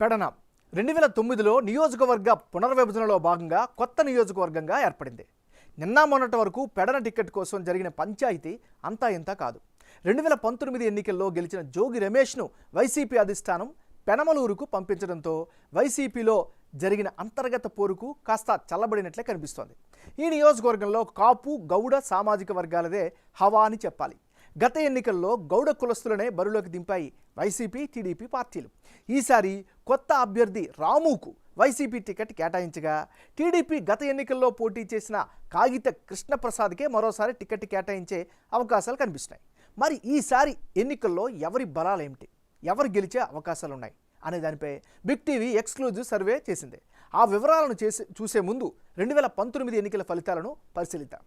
పెడన 2009లో నియోజకవర్గ పునర్విభజనలో భాగంగా కొత్త నియోజకవర్గంగా ఏర్పడింది. నిన్న మొన్నటి వరకు పెడన టికెట్ కోసం జరిగిన పంచాయతీ అంతా ఇంత కాదు. 2019 ఎన్నికల్లో గెలిచిన జోగి రమేష్ను వైసీపీ అధిష్టానం పెనమలూరుకు పంపించడంతో వైసీపీలో జరిగిన అంతర్గత పోరుకు కాస్త చల్లబడినట్లే కనిపిస్తోంది. ఈ నియోజకవర్గంలో కాపు గౌడ సామాజిక వర్గాలదే హవా అని చెప్పాలి. గత ఎన్నికల్లో గౌడ కులస్తులనే బరిలోకి దింపాయి వైసీపీ టీడీపీ పార్టీలు. ఈసారి కొత్త అభ్యర్థి రాముకు వైసీపీ టికెట్ కేటాయించగా టీడీపీ గత ఎన్నికల్లో పోటీ చేసిన కాగిత కృష్ణప్రసాద్కే మరోసారి టికెట్ కేటాయించే అవకాశాలు కనిపిస్తున్నాయి. మరి ఈసారి ఎన్నికల్లో ఎవరి బలాలేమిటి, ఎవరు గెలిచే అవకాశాలు ఉన్నాయి అనే దానిపై బిగ్ టీవీ ఎక్స్క్లూజివ్ సర్వే చేసింది. ఆ వివరాలను చూసే ముందు 2019 ఎన్నికల ఫలితాలను పరిశీలిద్దాం.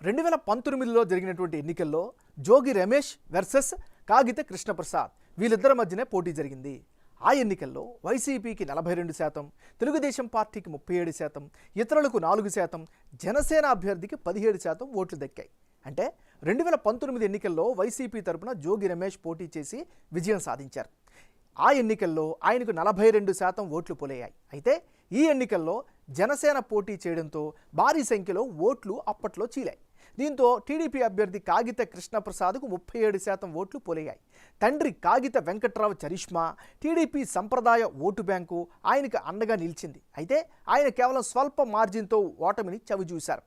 2019లో జరిగినటువంటి ఎన్నికల్లో జోగి రమేష్ వర్సెస్ కాగిత కృష్ణప్రసాద్ వీళ్ళిద్దరి మధ్యనే పోటీ జరిగింది. ఆ ఎన్నికల్లో వైసీపీకి 42%, తెలుగుదేశం పార్టీకి 37%, ఇతరులకు 4%, జనసేన అభ్యర్థికి 17% ఓట్లు దక్కాయి. అంటే 2019 ఎన్నికల్లో వైసీపీ తరపున జోగి రమేష్ పోటీ చేసి విజయం సాధించారు. ఆ ఎన్నికల్లో ఆయనకు 42% ఓట్లు పోలయ్యాయి. అయితే ఈ ఎన్నికల్లో జనసేన పోటీ చేయడంతో భారీ సంఖ్యలో ఓట్లు అప్పట్లో చీలాయి. దీంతో టీడీపీ అభ్యర్థి కాగిత కృష్ణప్రసాద్కు 37% ఓట్లు పోలయ్యాయి. తండ్రి కాగిత వెంకట్రావు చరిష్మా టీడీపీ సంప్రదాయ ఓటు బ్యాంకు ఆయనకు అండగా నిలిచింది. అయితే ఆయన కేవలం స్వల్ప మార్జిన్తో ఓటమిని చవిచూశారు.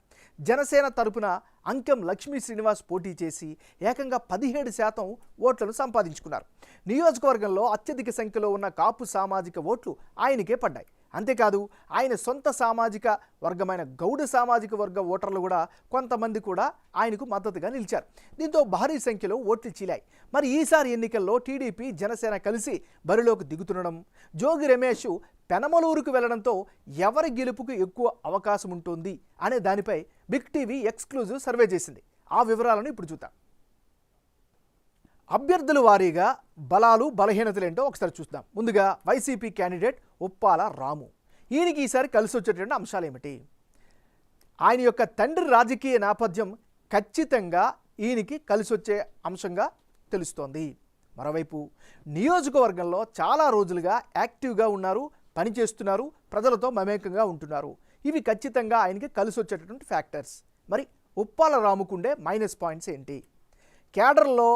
జనసేన తరపున అంకెం లక్ష్మీ శ్రీనివాస్ పోటీ చేసి ఏకంగా 17% ఓట్లను సంపాదించుకున్నారు. నియోజకవర్గంలో అత్యధిక సంఖ్యలో ఉన్న కాపు సామాజిక ఓట్లు ఆయనకే పడ్డాయి. అంతేకాదు ఆయన సొంత సామాజిక వర్గమైన గౌడ సామాజిక వర్గ ఓటర్లు కూడా కొంతమంది కూడా ఆయనకు మద్దతుగా నిలిచారు. దీంతో భారీ సంఖ్యలో ఓట్లు చీలాయి. మరి ఈసారి ఎన్నికల్లో టీడీపీ జనసేన కలిసి బరిలోకి దిగుతుండడం, జోగి రమేష్ పెనమలూరుకు వెళ్లడంతో ఎవరి గెలుపుకు ఎక్కువ అవకాశం ఉంటుంది అనే దానిపై బిగ్ టీవీ ఎక్స్క్లూజివ్ సర్వే చేసింది. ఆ వివరాలను ఇప్పుడు చూద్దాం. అభ్యర్థుల వారీగా బలాలు బలహీనతలు ఏంటో ఒకసారి చూద్దాం. ముందుగా వైసీపీ క్యాండిడేట్ ఉప్పాల రాము. ఈయనకి ఈసారి కలిసి వచ్చేటువంటి అంశాలు ఏమిటి? ఆయన యొక్క తండ్రి రాజకీయ నేపథ్యం ఖచ్చితంగా ఈయనకి కలిసి వచ్చే అంశంగా తెలుస్తోంది. మరోవైపు నియోజకవర్గంలో చాలా రోజులుగా యాక్టివ్గా ఉన్నారు, పనిచేస్తున్నారు, ప్రజలతో మమేకంగా ఉంటున్నారు. ఇవి ఖచ్చితంగా ఆయనకి కలిసి వచ్చేటటువంటి ఫ్యాక్టర్స్. మరి ఉప్పాల రాముకుండే మైనస్ పాయింట్స్ ఏంటి? కేడర్లో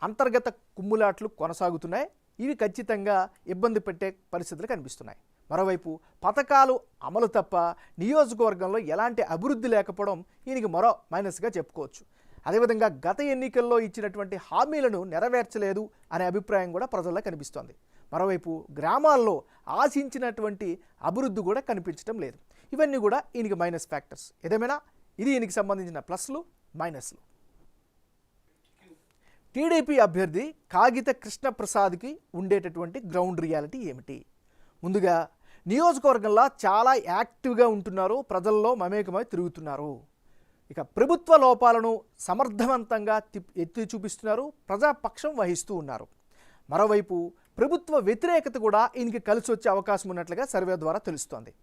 అంతర్గత కుమ్ములాట్లు కొనసాగుతున్నాయి. ఇవి ఖచ్చితంగా ఇబ్బంది పెట్టే పరిస్థితులు కనిపిస్తున్నాయి. మరోవైపు పథకాలు అమలు తప్ప నియోజకవర్గంలో ఎలాంటి అభివృద్ధి లేకపోవడం ఈయనకి మరో మైనస్గా చెప్పుకోవచ్చు. అదేవిధంగా గత ఎన్నికల్లో ఇచ్చినటువంటి హామీలను నెరవేర్చలేదు అనే అభిప్రాయం కూడా ప్రజల్లో కనిపిస్తోంది. మరోవైపు గ్రామాల్లో ఆశించినటువంటి అభివృద్ధి కూడా కనిపించడం లేదు. ఇవన్నీ కూడా ఈయనకి మైనస్ ఫ్యాక్టర్స్. ఏదేమైనా ఇది ఈయనకి సంబంధించిన ప్లస్లు మైనస్లు. టీడీపీ అభ్యర్థి కాగిత కృష్ణప్రసాద్కి ఉండేటటువంటి గ్రౌండ్ రియాలిటీ ఏమిటి? ముందుగా నియోజకవర్గంలో చాలా యాక్టివ్గా ఉంటున్నారు, ప్రజల్లో మమేకమై తిరుగుతున్నారు. ఇక ప్రభుత్వ లోపాలను సమర్థవంతంగా ఎత్తి చూపిస్తున్నారు, ప్రజాపక్షం వహిస్తూ ఉన్నారు. మరోవైపు ప్రభుత్వ వ్యతిరేకత కూడా ఈయనకి కలిసి వచ్చే అవకాశం ఉన్నట్లుగా సర్వే ద్వారా తెలుస్తోంది.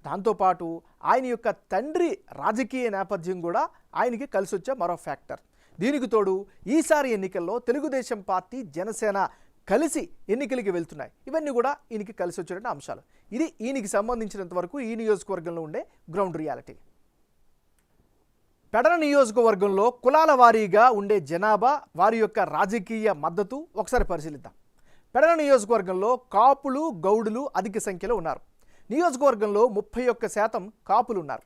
దాంతోపాటు ఆయన యొక్క తండ్రి రాజకీయ నేపథ్యం కూడా ఆయనకి కలిసి వచ్చే మరో ఫ్యాక్టర్. దీనికి తోడు ఈసారి ఎన్నికల్లో తెలుగుదేశం పార్టీ జనసేన కలిసి ఎన్నికలకి వెళ్తున్నాయి. ఇవన్నీ కూడా ఈయనకి కలిసి వచ్చేటువంటి అంశాలు. ఇది ఈయనకి సంబంధించినంత వరకు ఈ నియోజకవర్గంలో ఉండే గ్రౌండ్ రియాలిటీ. పెడన నియోజకవర్గంలో కులాల వారీగా ఉండే జనాభా, వారి యొక్క రాజకీయ మద్దతు ఒకసారి పరిశీలిద్దాం. పెడన నియోజకవర్గంలో కాపులు గౌడులు అధిక సంఖ్యలో ఉన్నారు. నియోజకవర్గంలో 31% కాపులు ఉన్నారు.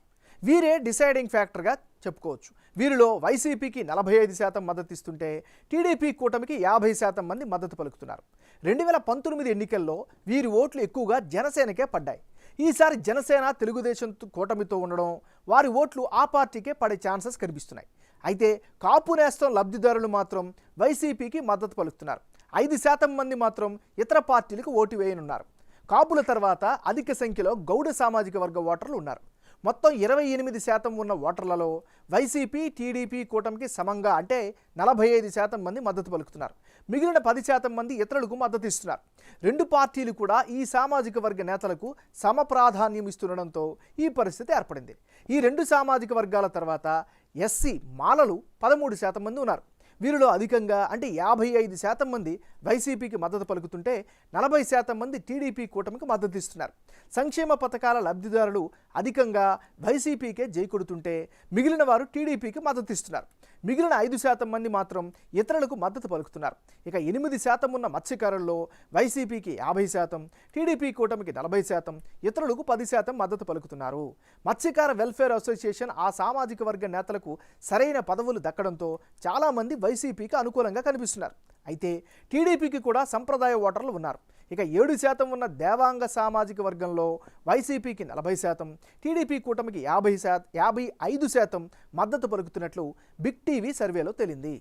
వీరే డిసైడింగ్ ఫ్యాక్టర్గా చెప్పుకోవచ్చు. వీరిలో వైసీపీకి 45% మద్దతు ఇస్తుంటే టీడీపీ కూటమికి 50% మంది మద్దతు పలుకుతున్నారు. 2019 ఎన్నికల్లో వీరి ఓట్లు ఎక్కువగా జనసేనకే పడ్డాయి. ఈసారి జనసేన తెలుగుదేశం కూటమితో ఉండడం వారి ఓట్లు ఆ పార్టీకే పడే ఛాన్సెస్ కనిపిస్తున్నాయి. అయితే కాపు నేస్తం లబ్ధిదారులు మాత్రం వైసీపీకి మద్దతు పలుకుతున్నారు. 5% మంది మాత్రం ఇతర పార్టీలకు ఓటు వేయనున్నారు. కాపుల తర్వాత అధిక సంఖ్యలో గౌడ సామాజిక వర్గ ఓటర్లు ఉన్నారు. మొత్తం 28% ఉన్న ఓటర్లలో వైసీపీ టీడీపీ కూటమికి సమంగా అంటే 45% మంది మద్దతు పలుకుతున్నారు. మిగిలిన 10% మంది ఇతరులకు మద్దతు ఇస్తున్నారు. రెండు పార్టీలు కూడా ఈ సామాజిక వర్గ నేతలకు సమ ప్రాధాన్యం ఇస్తుండడంతో ఈ పరిస్థితి ఏర్పడింది. ఈ రెండు సామాజిక వర్గాల తర్వాత ఎస్సీ మాలలు 13% మంది ఉన్నారు. వీరిలో అధికంగా అంటే 55% మంది వైసీపీకి మద్దతు పలుకుతుంటే 40% మంది టీడీపీ కూటమికి మద్దతు ఇస్తున్నారు. సంక్షేమ పథకాల లబ్ధిదారులు అధికంగా వైసీపీకే జై కొడుతుంటే మిగిలిన వారు టీడీపీకి మద్దతు ఇస్తున్నారు. మిగిలిన 5% మంది మాత్రం ఇతరులకు మద్దతు పలుకుతున్నారు. ఇక 8% ఉన్న మత్స్యకారుల్లో వైసీపీకి 50%, టీడీపీ కూటమికి 40%, ఇతరులకు 10% మద్దతు పలుకుతున్నారు. మత్స్యకార వెల్ఫేర్ అసోసియేషన్ ఆ సామాజిక వర్గ నేతలకు సరైన పదవులు దక్కడంతో చాలామంది వైసీపీకి అనుకూలంగా కనిపిస్తున్నారు. అయితే టీడీపీకి కూడా సంప్రదాయ ఓటర్లు ఉన్నారు. ఇక 7% ఉన్న దేవాంగ సామాజిక వర్గంలో వైసీపీకి 40%, టీడీపీ కూటమికి 55% మద్దతు పలుకుతున్నట్లు బిగ్ టీవీ సర్వేలో తేలింది.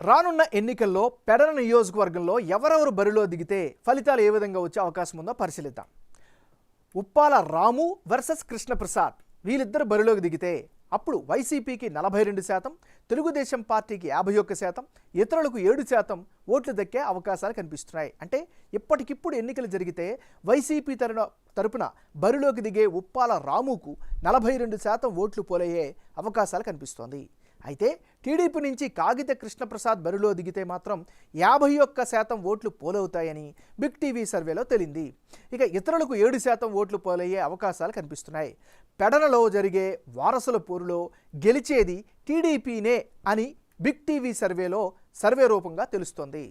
రానున్న ఎన్నికల్లో పెడన నియోజకవర్గంలో ఎవరెవరు బరిలో దిగితే ఫలితాలు ఏ విధంగా వచ్చే అవకాశం ఉందో పరిశీలిద్దాం. ఉప్పాల రాము వర్సెస్ కృష్ణప్రసాద్ వీళ్ళిద్దరు బరిలోకి దిగితే అప్పుడు వైసీపీకి 42%, తెలుగుదేశం పార్టీకి 51%, ఇతరులకు 7% ఓట్లు దక్కే అవకాశాలు కనిపిస్తున్నాయి. అంటే ఇప్పటికిప్పుడు ఎన్నికలు జరిగితే వైసీపీ తరపున బరిలోకి దిగే ఉప్పాల రాముకు 42% ఓట్లు పోలయ్యే అవకాశాలు కనిపిస్తోంది. అయితే టీడీపీ నుంచి కాగిత కృష్ణప్రసాద్ బరిలో దిగితే మాత్రం 51% ఓట్లు పోలవుతాయని బిగ్ టీవీ సర్వేలో తేలింది. ఇక ఇతరులకు 7% ఓట్లు పోలయ్యే అవకాశాలు కనిపిస్తున్నాయి. పెడనలో జరిగే వారసుల పోరులో గెలిచేది టీడీపీనే అని బిగ్ టీవీ సర్వే రూపంగా తెలుస్తోంది.